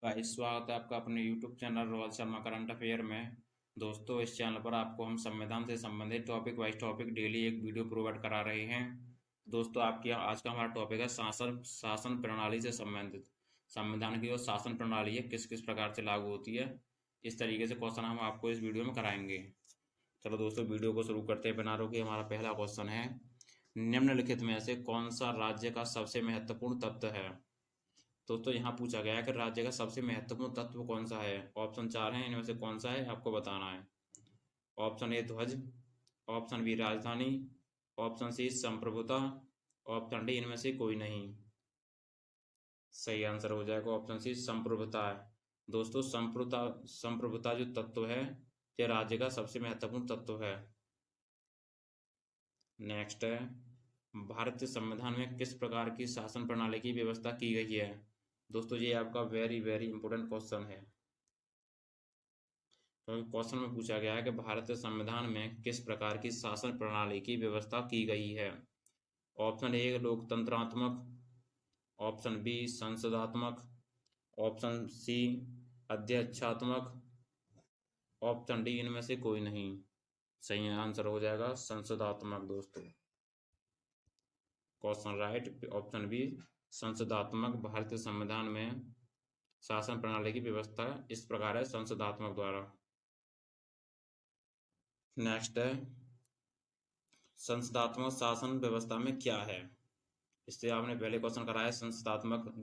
Guys, स्वागत है आपका अपने YouTube channel Rohan Sharma current affair में। दोस्तों, इस चैनल पर आपको हम संविधान से संबंधित टॉपिक वाइज टॉपिक डेली एक वीडियो प्रोवाइड करा रहे हैं। दोस्तों, आपके आज का हमारा टॉपिक है शासन प्रणाली से संबंधित। संविधान की जो शासन प्रणाली है किस किस प्रकार से लागू होती है, इस तरीके से क्वेश्चन हम आपको इस वीडियो में कराएंगे। चलो दोस्तों, वीडियो को शुरू करते हैं बिना रोके। हमारा पहला क्वेश्चन है, निम्नलिखित में से कौन सा राज्य का सबसे महत्वपूर्ण तत्व है। दोस्तों, यहाँ पूछा गया है कि राज्य का सबसे महत्वपूर्ण तत्व कौन सा है। ऑप्शन 4 हैं, इनमें से कौन सा है आपको बताना है। ऑप्शन ए ध्वज, ऑप्शन बी राजधानी, ऑप्शन सी संप्रभुता, ऑप्शन डी इनमें से कोई नहीं। सही आंसर हो जाएगा ऑप्शन सी संप्रभुता है। दोस्तों, संप्रभुता जो तत्व है ये राज्य का सबसे महत्वपूर्ण तत्व है। नेक्स्ट है, भारतीय संविधान में किस प्रकार की शासन प्रणाली की व्यवस्था की गई है। दोस्तों, ये आपका वेरी वेरी इंपॉर्टेंट क्वेश्चन है। तो क्वेश्चन में पूछा गया है कि भारतीय संविधान में किस प्रकार की शासन प्रणाली की व्यवस्था की गई है। ऑप्शन ए लोकतंत्रात्मक, ऑप्शन बी संसदात्मक, ऑप्शन सी अध्यक्षात्मक, ऑप्शन डी इनमें से कोई नहीं। सही आंसर हो जाएगा संसदात्मक। दोस्तों, क्वेश्चन राइट, ऑप्शन बी संसदात्मक। भारतीय संविधान में शासन प्रणाली की व्यवस्था इस प्रकार है, संसदात्मक द्वारा। नेक्स्ट है, संसदात्मक शासन व्यवस्था में क्या है। इससे आपने पहले क्वेश्चन कराया संसदात्मक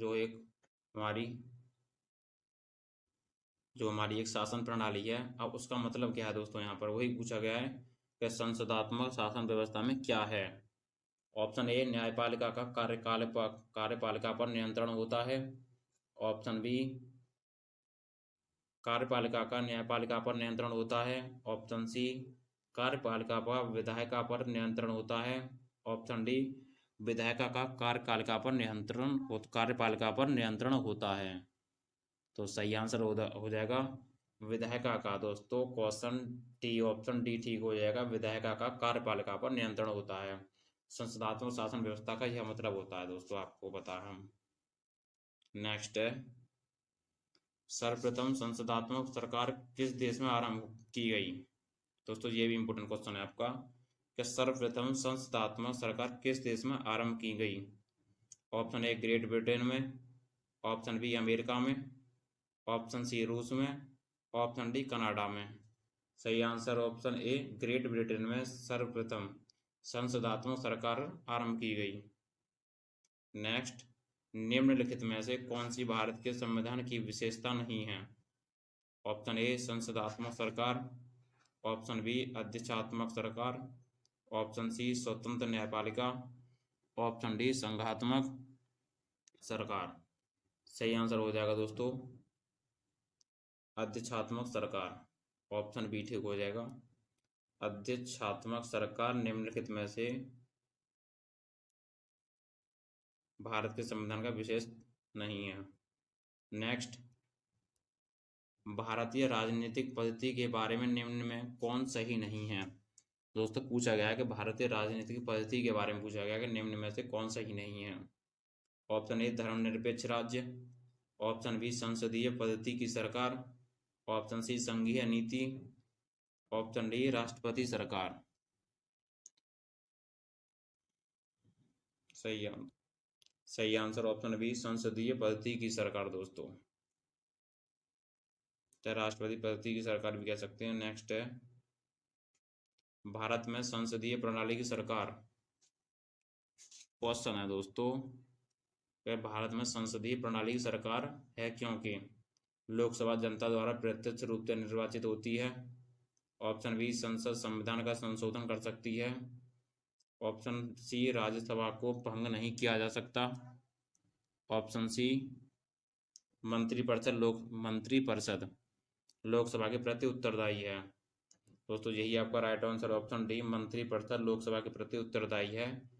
जो हमारी एक शासन प्रणाली है। अब उसका मतलब क्या है दोस्तों, यहाँ पर वही पूछा गया है कि संसदात्मक शासन व्यवस्था में क्या है। ऑप्शन ए न्यायपालिका का कार्यपालिका पर नियंत्रण होता है। ऑप्शन बी कार्यपालिका का न्यायपालिका पर नियंत्रण होता है। ऑप्शन सी कार्यपालिका पर विधायिका पर नियंत्रण होता है। ऑप्शन डी विधायिका का कार्यपालिका पर नियंत्रण होता है। तो सही आंसर हो जाएगा विधायिका का। दोस्तों, क्वेश्चन टी ऑप्शन डी ठीक हो जाएगा, विधायिका का कार्यपालिका पर नियंत्रण होता है। संसदात्मक शासन व्यवस्था का यह मतलब होता है। दोस्तों, आपको पता है। नेक्स्ट है, सर्वप्रथम संसदात्मक सरकार किस देश में आरंभ की गई। दोस्तों, ये भी इंपॉर्टेंट क्वेश्चन है आपका कि सर्वप्रथम संसदात्मक सरकार किस देश में आरंभ की गई। ऑप्शन ए ग्रेट ब्रिटेन में, ऑप्शन बी अमेरिका में, ऑप्शन सी रूस में, ऑप्शन डी कनाडा में। सही answer option a great Britain में सर्वप्रथम संसदात्मक सरकार आरंभ की गई। नेक्स्ट, निम्नलिखित में से कौन सी भारत के संविधान की विशेषता नहीं है। ऑप्शन ए संसदात्मक सरकार, ऑप्शन बी अध्यक्षात्मक सरकार, ऑप्शन सी स्वतंत्र न्यायपालिका, ऑप्शन डी संघात्मक सरकार। सही आंसर हो जाएगा दोस्तों अध्यक्षात्मक सरकार। ऑप्शन बी ठीक हो जाएगा, अध्यक्षात्मक सरकार निम्नलिखित में से भारत के संविधान का विशेष नहीं है। नेक्स्ट, भारतीय राजनीतिक पद्धति के बारे में निम्न में कौन सही नहीं है। दोस्तों, पूछा गया है कि भारतीय राजनीतिक पद्धति के बारे में पूछा गया है कि निम्न में से कौन सही नहीं है। ऑप्शन ए धर्मनिरपेक्ष राज्य, ऑप्शन बी संसदीय पद्धति की सरकार, ऑप्शन सी संघीय नीति, ऑप्शन डी राष्ट्रपति सरकार। सही आंसर ऑप्शन बी संसदीय पद्धति की सरकार। दोस्तों, चाहे राष्ट्रपति पद्धति की सरकार भी कह सकते हैं। नेक्स्ट है, भारत में संसदीय प्रणाली की सरकार। क्वेश्चन है दोस्तों, भारत में संसदीय प्रणाली की सरकार है क्योंकि लोकसभा जनता द्वारा प्रत्यक्ष रूप से निर्वाचित होती है। ऑप्शन बी संसद संविधान का संशोधन कर सकती है। ऑप्शन सी राज्यसभा को भंग नहीं किया जा सकता। ऑप्शन सी मंत्रिपरिषद लोकसभा के प्रति उत्तरदायी है। दोस्तों, यही आपका राइट आंसर ऑप्शन डी मंत्रिपरिषद लोकसभा के प्रति उत्तरदायी है।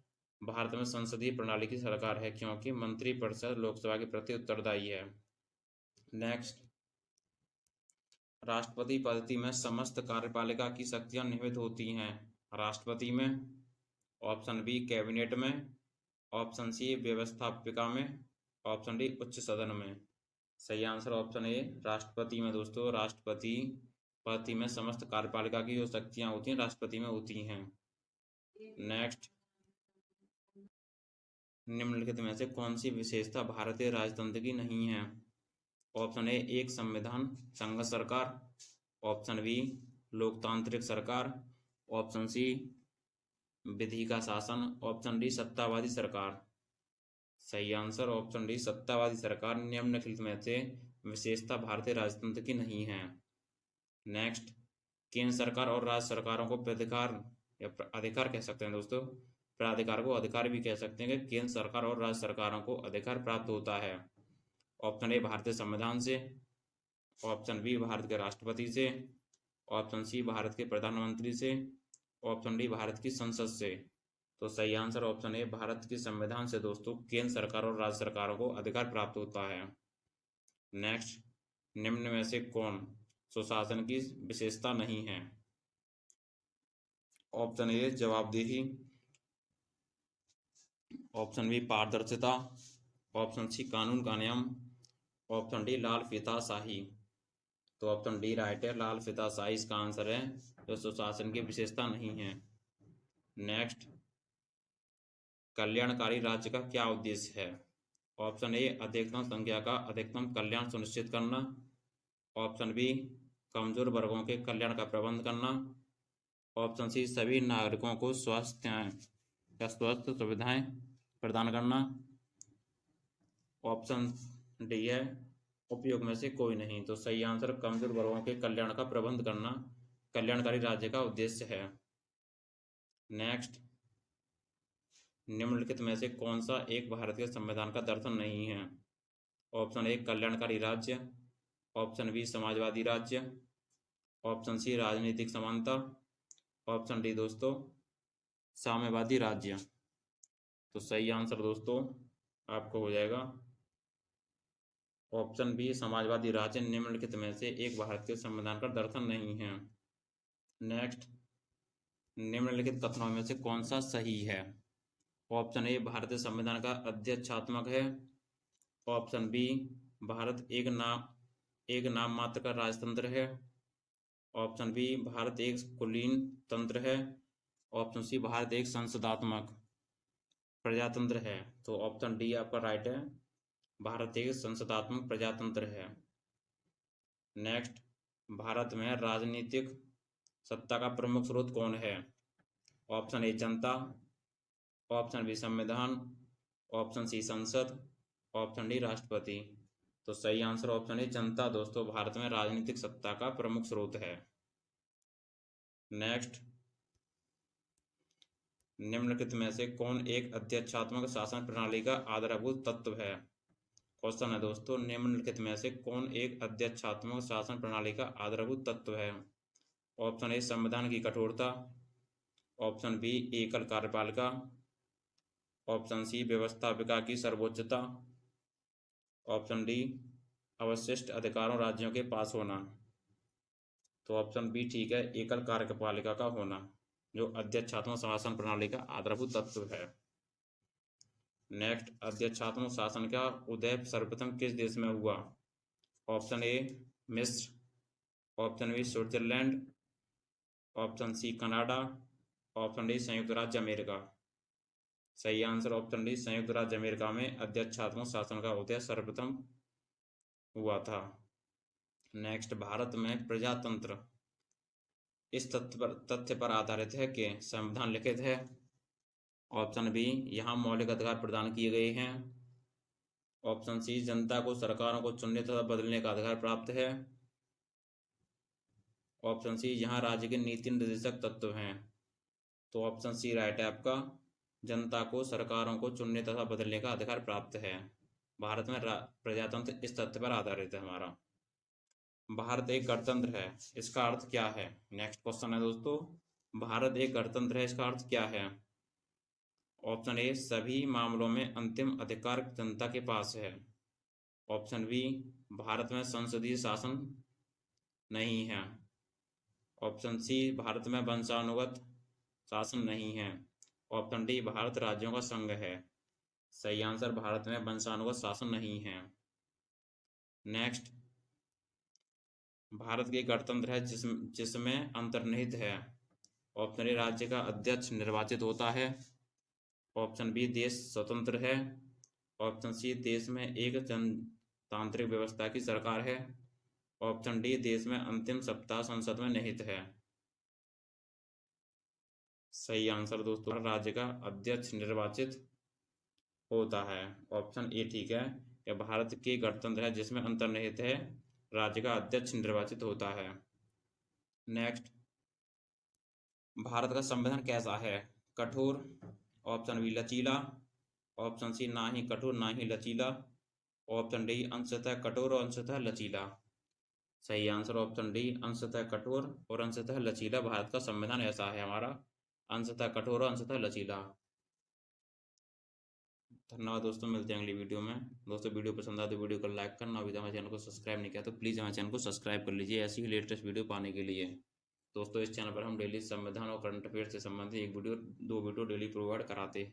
भारत में संसदीय प्रणाली की सरकार है क्योंकि मंत्रिपरिषद लोकसभा के प्रति उत्तरदायी है। नेक्स्ट, राष्ट्रपति पद्धति में समस्त कार्यपालिका की शक्तियां निहित होती हैं। राष्ट्रपति में, ऑप्शन बी कैबिनेट में, ऑप्शन सी व्यवस्थापिका में, ऑप्शन डी उच्च सदन में। सही आंसर ऑप्शन ए राष्ट्रपति में दोस्तों, राष्ट्रपति में समस्त कार्यपालिका की जो शक्तियां होती हैं राष्ट्रपति में होती हैं। नेक्स्ट, निम्नलिखित में से कौन सी विशेषता भारतीय राजतंत्र की नहीं है? ऑप्शन ए एक संविधान संघ सरकार, ऑप्शन बी लोकतांत्रिक सरकार, ऑप्शन सी विधि का शासन, ऑप्शन डी सत्तावादी सरकार। सही आंसर ऑप्शन डी सत्तावादी सरकार निम्नलिखित में से विशेषता भारतीय राजतंत्र की नहीं है। नेक्स्ट, केंद्र सरकार और राज्य सरकारों को प्राधिकार या अधिकार कह सकते हैं दोस्तों, प्राधिकार को अधिकार भी कह सकते हैं कि केंद्र सरकार और राज्य सरकारों को अधिकार प्राप्त होता है। ऑप्शन ए भारतीय संविधान से, ऑप्शन बी भारत के राष्ट्रपति से, ऑप्शन सी भारत के प्रधानमंत्री से, ऑप्शन डी भारत की संसद से। तो सही आंसर ऑप्शन ए भारत के संविधान से दोस्तों केंद्र सरकार और राज्य सरकारों को अधिकार प्राप्त होता है। नेक्स्ट, निम्न में से कौन सुशासन की विशेषता नहीं है? ऑप्शन ए जवाबदेही, ऑप्शन बी पारदर्शिता, ऑप्शन सी कानून का नियम, ऑप्शन डी लाल फीताशाही। तो ऑप्शन डी राइट है, लाल फीताशाही इसका आंसर है जो सुशासन की विशेषता नहीं है। नेक्स्ट, कल्याणकारी राज्य का क्या उद्देश्य है? ऑप्शन ए अधिकतम संख्या का अधिकतम कल्याण सुनिश्चित करना, ऑप्शन बी कमजोर वर्गों के कल्याण का प्रबंध करना, ऑप्शन सी सभी नागरिकों को स्वास्थ्य या स्वास्थ्य सुविधाएं प्रदान करना, ऑप्शन डी है उपयोग में से कोई नहीं। तो सही आंसर कमजोर वर्गों के कल्याण का प्रबंध करना कल्याणकारी राज्य का उद्देश्य है। नेक्स्ट, निम्नलिखित में से कौन सा एक भारतीय संविधान का दर्शन नहीं है? ऑप्शन ए कल्याणकारी राज्य, ऑप्शन बी समाजवादी राज्य, ऑप्शन सी राजनीतिक समानता, ऑप्शन डी दोस्तों साम्यवादी राज्य। तो सही आंसर दोस्तों आपको हो जाएगा ऑप्शन बी समाजवादी राज्य निम्नलिखित में से एक भारतीय संविधान का दर्शन नहीं है। नेक्स्ट, निम्नलिखित कथनों में से कौन सा सही है? ऑप्शन ए भारतीय संविधान का अध्यक्षात्मक है, ऑप्शन बी भारत एक नाम मात्र का राजतंत्र है, ऑप्शन बी भारत एक कुलीन तंत्र है, ऑप्शन सी भारत एक संसदात्मक प्रजातंत्र है। तो ऑप्शन डी आपका राइट है, भारत एक संसदात्मक प्रजातंत्र है। नेक्स्ट, भारत में राजनीतिक सत्ता का प्रमुख स्रोत कौन है? ऑप्शन ए जनता, ऑप्शन बी संविधान, ऑप्शन सी संसद, ऑप्शन डी राष्ट्रपति। तो सही आंसर ऑप्शन ए जनता दोस्तों भारत में राजनीतिक सत्ता का प्रमुख स्रोत है। नेक्स्ट, निम्नलिखित में से कौन एक अध्यक्षात्मक शासन प्रणाली का आधारभूत तत्व है? क्वेश्चन है दोस्तों, निम्नलिखित में से कौन एक अध्यक्षात्मक शासन प्रणाली का आधारभूत तत्व है? ऑप्शन ए संविधान की कठोरता, ऑप्शन बी एकल कार्यपालिका, ऑप्शन सी व्यवस्थापिका की सर्वोच्चता, ऑप्शन डी अवशिष्ट अधिकारों राज्यों के पास होना। तो ऑप्शन बी ठीक है, एकल कार्यपालिका का होना जो अध्यक्षात्मक शासन प्रणाली का आधारभूत तत्व है। नेक्स्ट, अध्यक्षात्मक शासन का उदय सर्वप्रथम किस देश में हुआ? ऑप्शन ए मिस्र, option B Switzerland, option C Canada, option D संयुक्त राज्य अमेरिका। सही आंसर ऑप्शन डी संयुक्त राज्य अमेरिका में अध्यक्षात्मक शासन का उदय सर्वप्रथम हुआ था। नेक्स्ट, भारत में प्रजातंत्र इस तथ्य पर आधारित है कि संविधान लिखित है, ऑप्शन बी यहाँ मौलिक अधिकार प्रदान किए गए हैं, ऑप्शन सी जनता को सरकारों को चुनने तथा बदलने का अधिकार प्राप्त है, ऑप्शन सी यहाँ राज्य के नीति निर्देशक तत्व हैं। तो ऑप्शन सी राइट है आपका, जनता को सरकारों को चुनने तथा बदलने का अधिकार प्राप्त है। भारत में प्रजातंत्र इस तथ्य पर आधारित है हमारा। भारत एक गणतंत्र है, इसका अर्थ क्या है? नेक्स्ट क्वेश्चन है दोस्तों, भारत एक गणतंत्र है, इसका अर्थ क्या है? ऑप्शन ए सभी मामलों में अंतिम अधिकार जनता के पास है, ऑप्शन बी भारत में संसदीय शासन नहीं है, ऑप्शन सी भारत में वंशानुगत शासन नहीं है, ऑप्शन डी भारत राज्यों का संघ है। सही आंसर भारत में वंशानुगत शासन नहीं है। नेक्स्ट, भारत की गणतंत्र है जिसमें अंतर्निहित है। ऑप्शन ए, राज्य का अध्यक्ष निर्वाचित होता है। ऑप्शन बी, देश स्वतंत्र है। ऑप्शन सी, देश में एक जनतांत्रिक व्यवस्था की सरकार है। ऑप्शन डी, देश में अंतिम सप्ताह संसद में निहित है। सही आंसर दोस्तों, राज्य का अध्यक्ष निर्वाचित होता है। ऑप्शन ए ठीक है कि भारत की गणतंत्र है जिसमें अंतर्निहित है, राज्य का अध्यक्ष निर्वाचित होता है। नेक्स्ट, भारत का संविधान कैसा है? कठोर, ऑप्शन बी लचीला, ऑप्शन सी ना ही कठोर ना ही लचीला, ऑप्शन डी अंशतः कठोर और अंशतः लचीला। सही आंसर ऑप्शन डी, अंशतः कठोर और अंशतः लचीला। भारत का संविधान ऐसा है हमारा, अंशतः कठोर और अंशतः लचीला। धन्यवाद दोस्तों, मिलते हैं अगली वीडियो में। दोस्तों वीडियो पसंद आए तो वीडियो को लाइक करना, अभी तक हमारे चैनल को सब्सक्राइब नहीं किया तो प्लीज़ हमारे चैनल को सब्सक्राइब कर लीजिए ऐसी ही लेटेस्ट वीडियो पाने के लिए। दोस्तों इस चैनल पर हम डेली संविधान और करंट अफेयर से संबंधित एक वीडियो 2 वीडियो डेली प्रोवाइड कराते हैं।